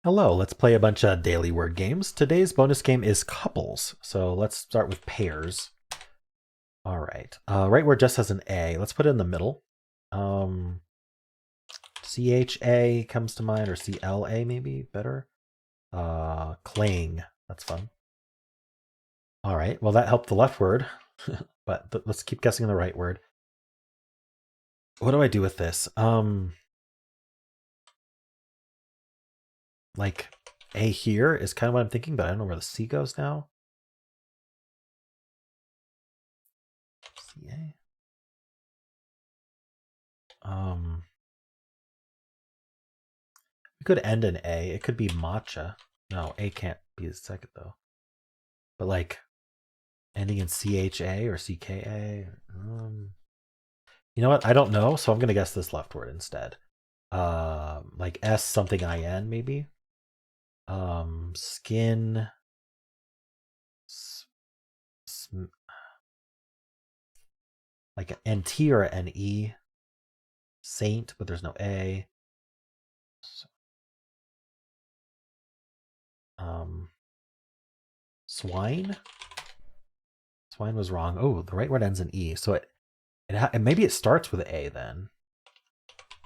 Hello, let's play a bunch of daily word games. Today's bonus game is couples. So let's start with pairs. All right. Right word just has an A. Let's put it in the middle. CHA comes to mind, or CLA maybe better. Clang. That's fun. All right. Well, that helped the left word, but let's keep guessing the right word. What do I do with this? Like A here is kind of what I'm thinking, but I don't know where the C goes now. CA. We could end in A. It could be matcha. No, A can't be the second though. But like ending in CHA or CKA. You know what? I don't know, so I'm gonna guess this left word instead. Like S something IN maybe. Skin. Like an NT or an NE. Saint, but there's no A. Swine. Swine was wrong. Oh, the right word ends in E, so and maybe it starts with A then.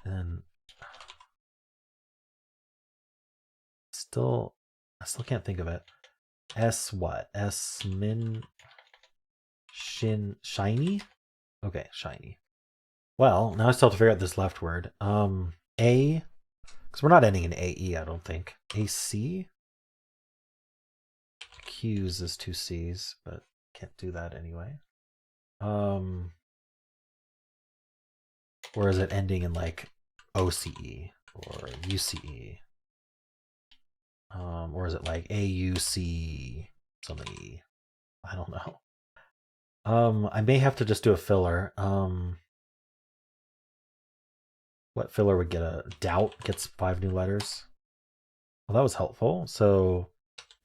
And I still can't think of it. S what? S min shiny? Okay, shiny. Well, now I still have to figure out this left word. A, because we're not ending in AE, I don't think. AC? Q's is two C's, but can't do that anyway. Or is it ending in like OCE or UCE? Or is it like AUC something E? I don't know. I may have to just do a filler. What filler would get a doubt gets 5 new letters? Well, that was helpful. So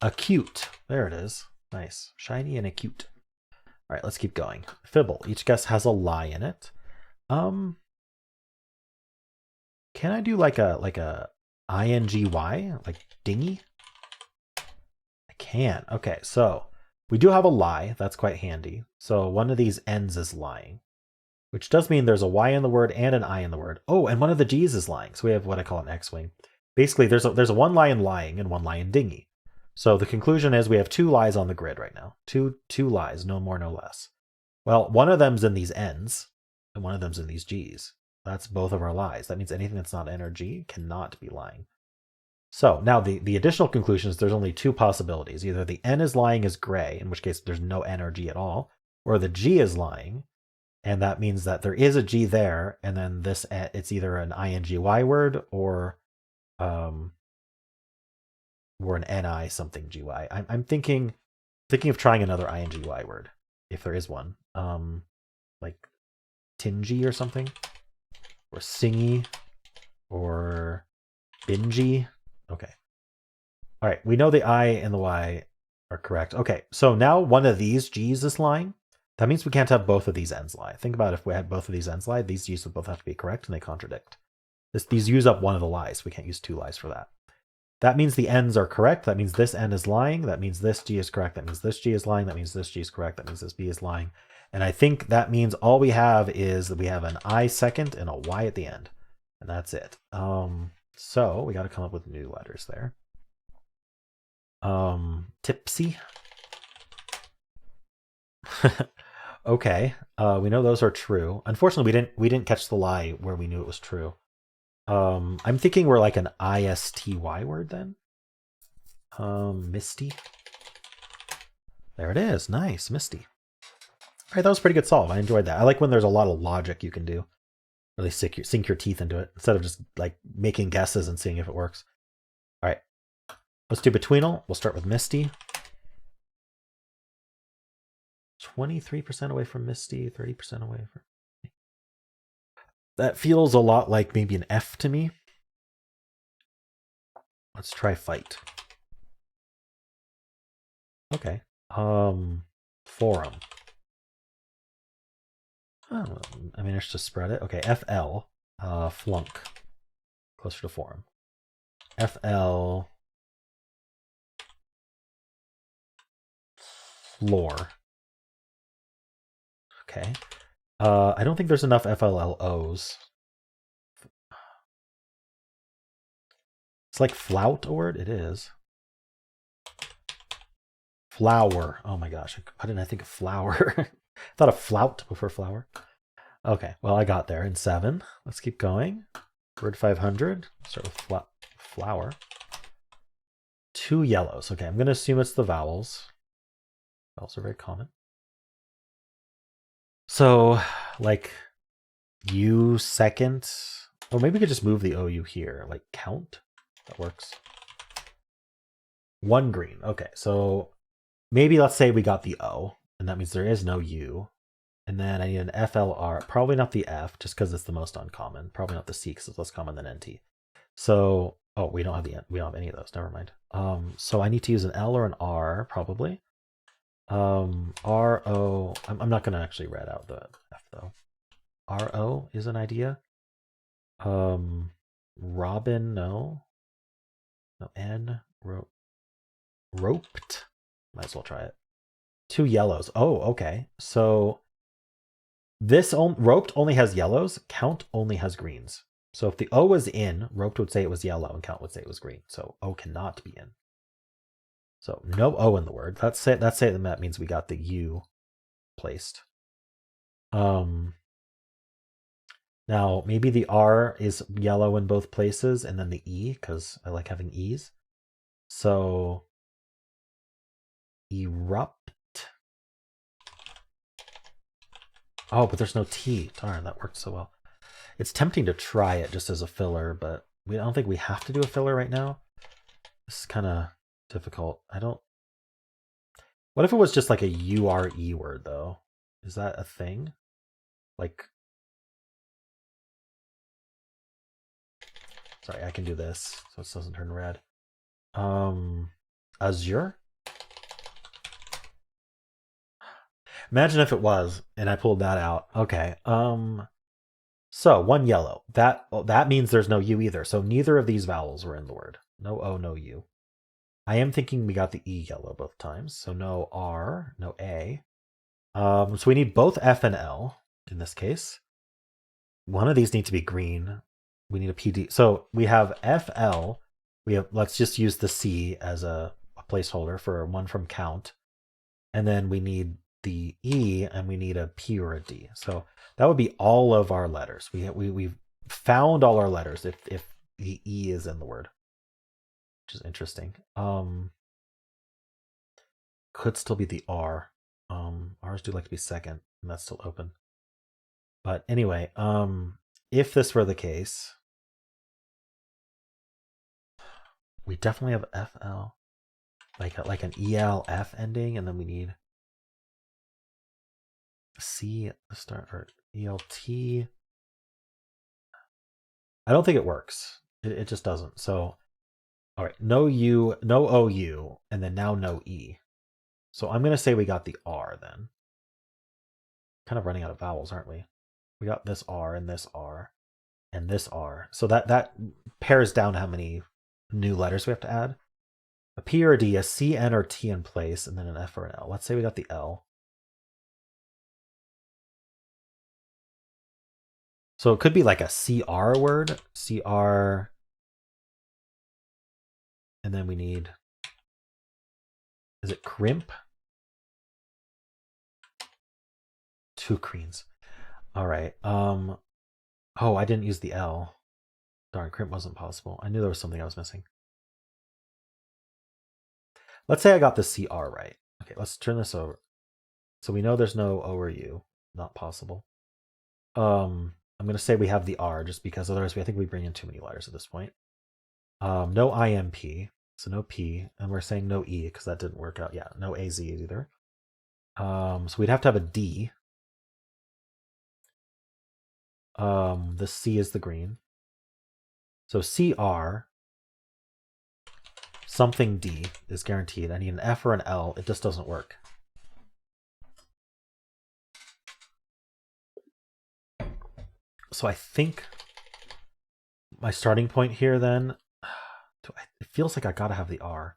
acute. There it is. Nice. Shiny and acute. All right, let's keep going. Fibble. Each guess has a lie in it. Can I do like a INGY, like dingy? I can. Okay, so we do have a lie. That's quite handy. So one of these ends is lying, which does mean there's a Y in the word and an I in the word. Oh, and one of the G's is lying. So we have what I call an X-wing. Basically, there's a one lie in lying and one lie in dingy. So the conclusion is we have 2 lies on the grid right now. Two lies, no more, no less. Well, one of them's in these N's, and one of them's in these G's. That's both of our lies. That means anything that's not N or G cannot be lying. So now the additional conclusion is there's only 2 possibilities. Either the N is lying as gray, in which case there's no N or G at all, or the G is lying, and that means that there is a G there, and then this it's either an INGY word or an NI something GY. I'm thinking of trying another INGY word if there is one, like tingy or something, or singy, or bingy. Okay. All right, we know the I and the Y are correct. Okay, so now one of these G's is lying. That means we can't have both of these ends lie. Think about if we had both of these ends lie, these G's would both have to be correct and they contradict. These use up one of the lies. We can't use 2 lies for that. That means the ends are correct. That means this N is lying. That means this G is correct. That means this G is lying. That means this G is correct. That means this B is lying. And I think that means all we have is that we have an I second and a Y at the end. And that's it. So we got to come up with new letters there. Tipsy. Okay. We know those are true. Unfortunately, we didn't catch the lie where we knew it was true. I'm thinking we're like an ISTY word then. Misty. There it is. Nice, Misty. All right, that was a pretty good solve. I enjoyed that. I like when there's a lot of logic you can do. Really sink your teeth into it instead of just like making guesses and seeing if it works. All right, let's do Betweenle. We'll start with Misty. 23% away from Misty, 30% away from... That feels a lot like maybe an F to me. Let's try fight. Okay. Forum. Oh, I managed to spread it. Okay, FL. Flunk. Closer to forum. FL. floor. Okay. I don't think there's enough FLLOs. It's like flout a word? It is. Flower. Oh my gosh. Why didn't I think of flower? I thought of flout before flower. Okay, well, I got there in 7. Let's keep going. Word 500. Start with flower. 2 yellows. Okay, I'm going to assume it's the vowels. Vowels are very common. So, like, U second. Or maybe we could just move the OU here. Like, count. That works. 1 green. Okay, so maybe let's say we got the O, and that means there is no U. And then I need an FLR. Probably not the F, just because it's the most uncommon. Probably not the C, because it's less common than NT. So, oh, we don't have any of those. Never mind. So I need to use an L or an R, probably. RO. I'm not going to actually read out the F though. RO is an idea. Robin, no. No, N. Roped. Might as well try it. 2 yellows. Oh, okay. So this roped only has yellows. Count only has greens. So if the O was in, roped would say it was yellow, and count would say it was green. So O cannot be in. So no O in the word. Let's say that means we got the U placed. Now maybe the R is yellow in both places, and then the E, because I like having E's. So erupt. Oh, but there's no T. Darn, that worked so well. It's tempting to try it just as a filler, but I don't think we have to do a filler right now. This is kind of difficult. What if it was just like a URE word, though? Is that a thing? Like, sorry, I can do this so it doesn't turn red. Azure? Imagine if it was, and I pulled that out. Okay. So 1 yellow. That means there's no U either. So neither of these vowels were in the word. No O, no U. I am thinking we got the E yellow both times. So no R, no A. So we need both F and L in this case. One of these need to be green. We need a PD. So we have FL. Let's just use the C as a placeholder for one from count. And then we need the E, and we need a P or a D. So that would be all of our letters. We've found all our letters if the E is in the word, which is interesting. Could still be the R. R's do like to be second, and that's still open. But anyway, if this were the case, we definitely have FL, like an ELF ending, and then we need C at the start, or ELT. I don't think it works. It just doesn't. So, all right, no U, no OU, and then now no E. So I'm going to say we got the R then. Kind of running out of vowels, aren't we? We got this R and this R and this R. So that pairs down how many new letters we have to add. A P or a D, a C, N, or T in place, and then an F or an L. Let's say we got the L. So it could be like a CR word, CR, and then we need, is it crimp? 2 greens. All right. Oh, I didn't use the L. Darn, crimp wasn't possible. I knew there was something I was missing. Let's say I got the CR right. Okay, let's turn this over. So we know there's no O or U. Not possible. I'm going to say we have the R just because otherwise I think we bring in too many letters at this point. No IMP, so no P. And we're saying no E because that didn't work out. Yeah, no AZ either. So we'd have to have a D. The C is the green. So CR, something D is guaranteed. I need an F or an L. It just doesn't work. So I think my starting point here then, it feels like I gotta have the R.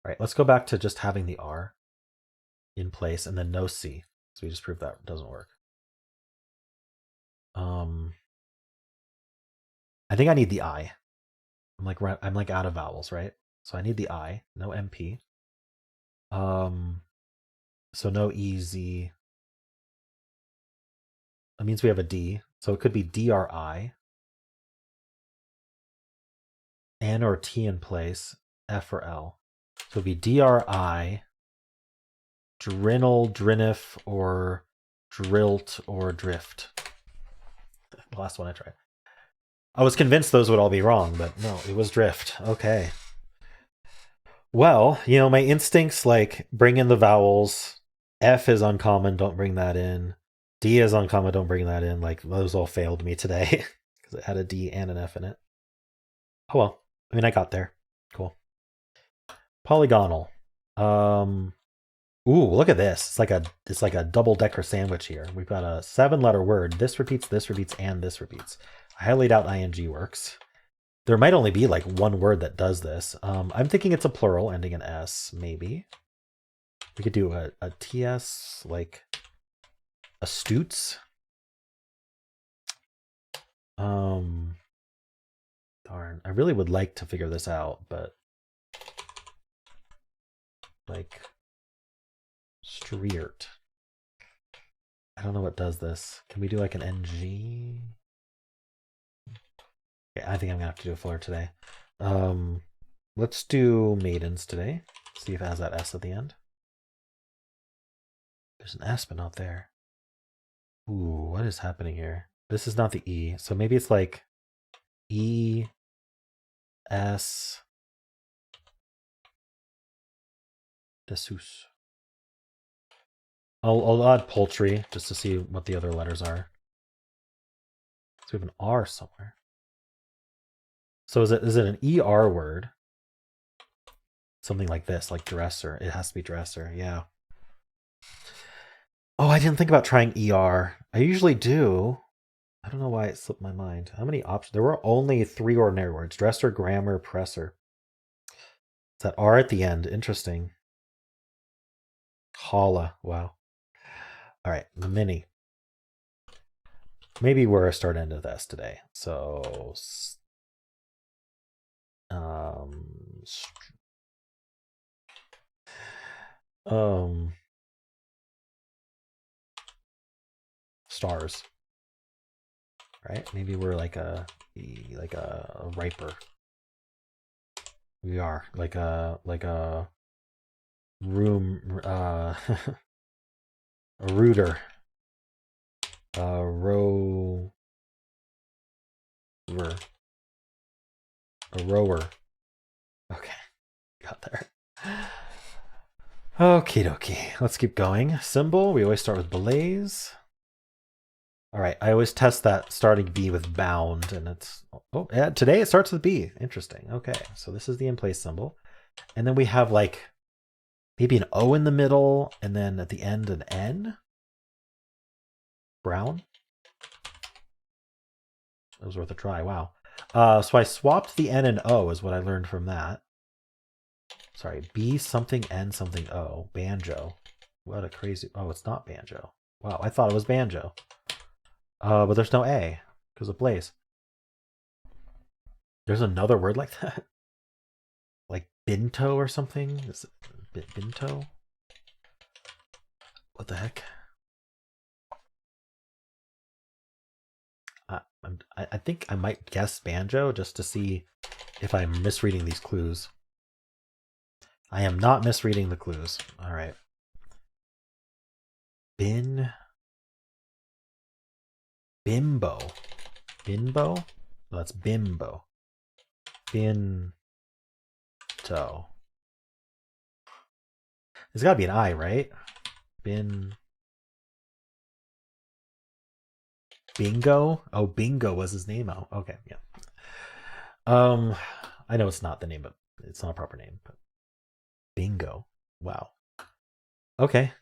All right, let's go back to just having the R. in place, and then no C. So we just proved that doesn't work. I think I need the I. I'm like out of vowels, right? So I need the I, no MP. So no EZ. That means we have a D. So it could be DRI. N or T in place, F or L. So it'd be DRI, Drinnel, Drinnif, or Drilt, or Drift. The last one I tried. I was convinced those would all be wrong, but no, it was Drift. Okay. Well, you know, my instincts like bring in the vowels. F is uncommon, don't bring that in. D is uncommon, don't bring that in. Like, those all failed me today because it had a D and an F in it. Oh well. I mean, I got there. Cool. Polygonle. Ooh, look at this. It's like a double-decker sandwich here. We've got a 7-letter word. This repeats, and this repeats. I highly doubt ing works. There might only be like one word that does this. I'm thinking it's a plural ending in S, maybe. We could do a TS, like astutes. Darn. I really would like to figure this out, but like streert. I don't know what does this. Can we do like an NG? Okay, I think I'm gonna have to do a filler today. Let's do maidens today. See if it has that S at the end. There's an S, but not there. Ooh, what is happening here? This is not the E, so maybe it's like E, S, Desus. I'll add poultry just to see what the other letters are. So we have an R somewhere. So is it an ER word? Something like this, like dresser. It has to be dresser, yeah. Oh, I didn't think about trying ER. I usually do. I don't know why it slipped my mind. How many options? There were only 3 ordinary words. Dresser, grammar, presser. It's that R at the end. Interesting. Holla. Wow. All right, the mini. Maybe we're a start end of this today. So stars. Right? Maybe we're like a riper. We are like a room a rooter. Rower. A rower. Okay. Got there. Okie dokie. Let's keep going. Symbol. We always start with belaze. All right. I always test that starting B with bound, and it's yeah, today it starts with B. Interesting. Okay. So this is the in place symbol. And then we have like maybe an O in the middle, and then at the end an N. Brown. That was worth a try. Wow. So I swapped the N and O is what I learned from that. Sorry, B something N something O. Banjo. What a crazy... Oh, it's not banjo. Wow, I thought it was banjo. But there's no A because of blaze. There's another word like that? Like binto or something? Is it binto? What the heck? I think I might guess banjo just to see if I'm misreading these clues. I am not misreading the clues. All right. Bimbo. Bimbo? No, that's bimbo. Binto. There's got to be an I, right? Bingo? Oh, Bingo was his name. Oh, okay, yeah. I know it's not the name, but it's not a proper name. But Bingo. Wow. Okay,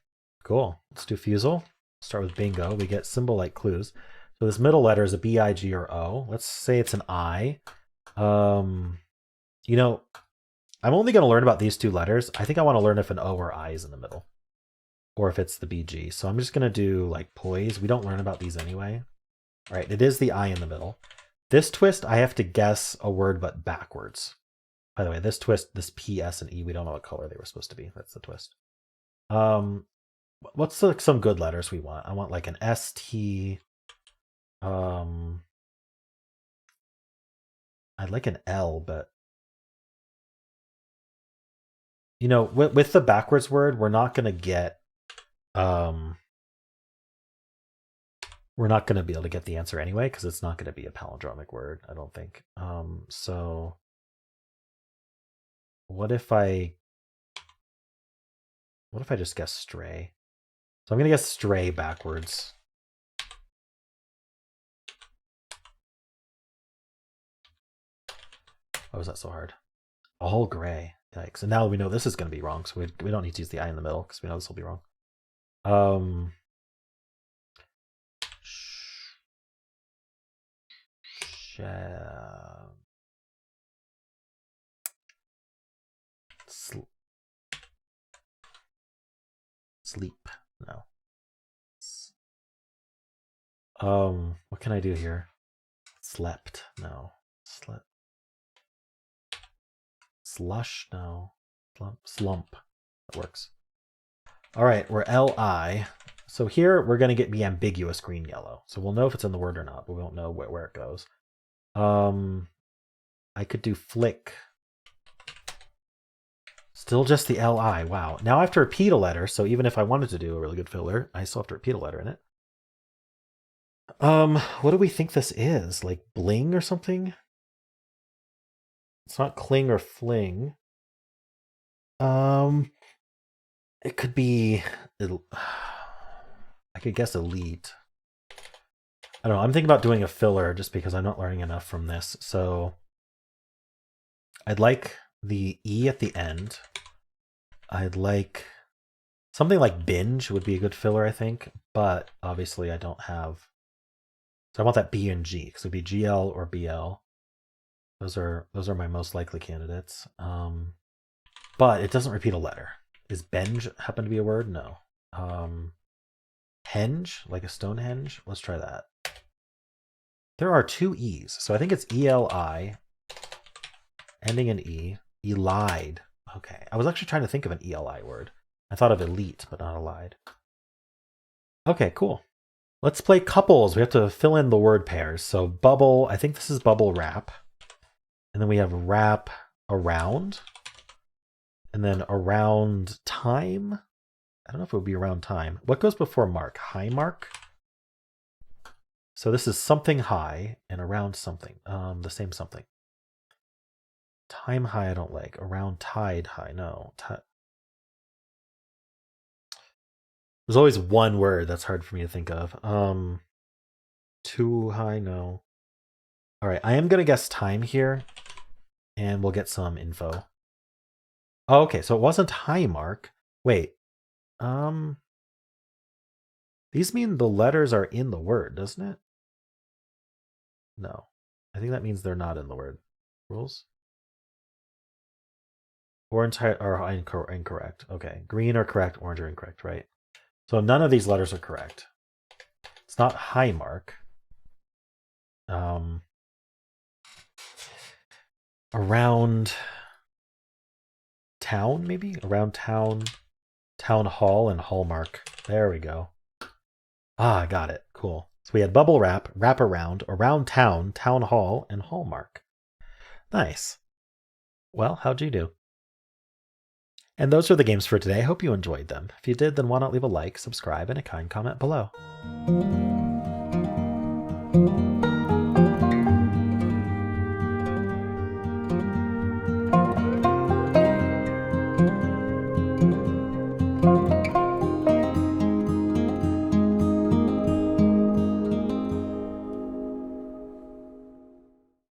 cool. Let's do Fusele. Start with bingo. We get symbol-like clues. So this middle letter is a B, I, G, or O. Let's say it's an I. You know, I'm only going to learn about these 2 letters. I think I want to learn if an O or I is in the middle. or if it's the BG. So I'm just going to do like poise. We don't learn about these anyway. All right, it is the I in the middle. This twist, I have to guess a word but backwards. By the way, this twist, this P, S, and E, we don't know what color they were supposed to be. That's the twist. What's some good letters we want? I want like an S, T. I'd like an L, but you know, with the backwards word, we're not gonna get we're not gonna be able to get the answer anyway, because it's not gonna be a palindromic word, I don't think. So what if I just guess stray? So I'm gonna guess stray backwards. Why was that so hard? All gray. Yikes. And now we know this is going to be wrong, so we don't need to use the I in the middle because we know this will be wrong. Sleep. No. What can I do here? Slept. No. Slept. Slush. No. Slump. That works. All right, we're LI. So here we're going to be ambiguous green yellow. So we'll know if it's in the word or not, but we won't know where it goes. I could do flick. Still just the LI. Wow. Now I have to repeat a letter. So even if I wanted to do a really good filler, I still have to repeat a letter in it. What do we think this is? Like bling or something? It's not cling or fling. It could be. I could guess elite. I don't know. I'm thinking about doing a filler just because I'm not learning enough from this. So I'd like the E at the end. I'd like something like binge would be a good filler, I think. But obviously I don't have. So I want that B and G because it'd be GL or BL. Those are my most likely candidates. But it doesn't repeat a letter. Is benge happen to be a word? No. Henge, like a Stonehenge. Let's try that. There are two E's, so I think it's ELI, ending in E. Elide. Okay, I was actually trying to think of an ELI word. I thought of elite, but not elide. Okay, cool. Let's play couples. We have to fill in the word pairs. So bubble, I think this is bubble wrap. And then we have wrap around. And then around time. I don't know if it would be around time. What goes before mark? High mark? So this is something high and around something. The same something. Time high I don't like. Around tide high. No. There's always one word that's hard for me to think of. Too high, no. All right, I am going to guess time here. And we'll get some info. Oh, okay, so it wasn't high mark. Wait. These mean the letters are in the word, doesn't it? No. I think that means they're not in the word. Rules? Orange are incorrect. Okay. Green are correct, orange are incorrect, right? So none of these letters are correct. It's not high mark. Around town, maybe? Around town. Town hall and hallmark. There we go. Ah, I got it. Cool. So we had bubble wrap, wrap around town, town hall, and hallmark. Nice. Well, how'd you do? And those are the games for today. I hope you enjoyed them. If you did, then why not leave a like, subscribe, and a kind comment below.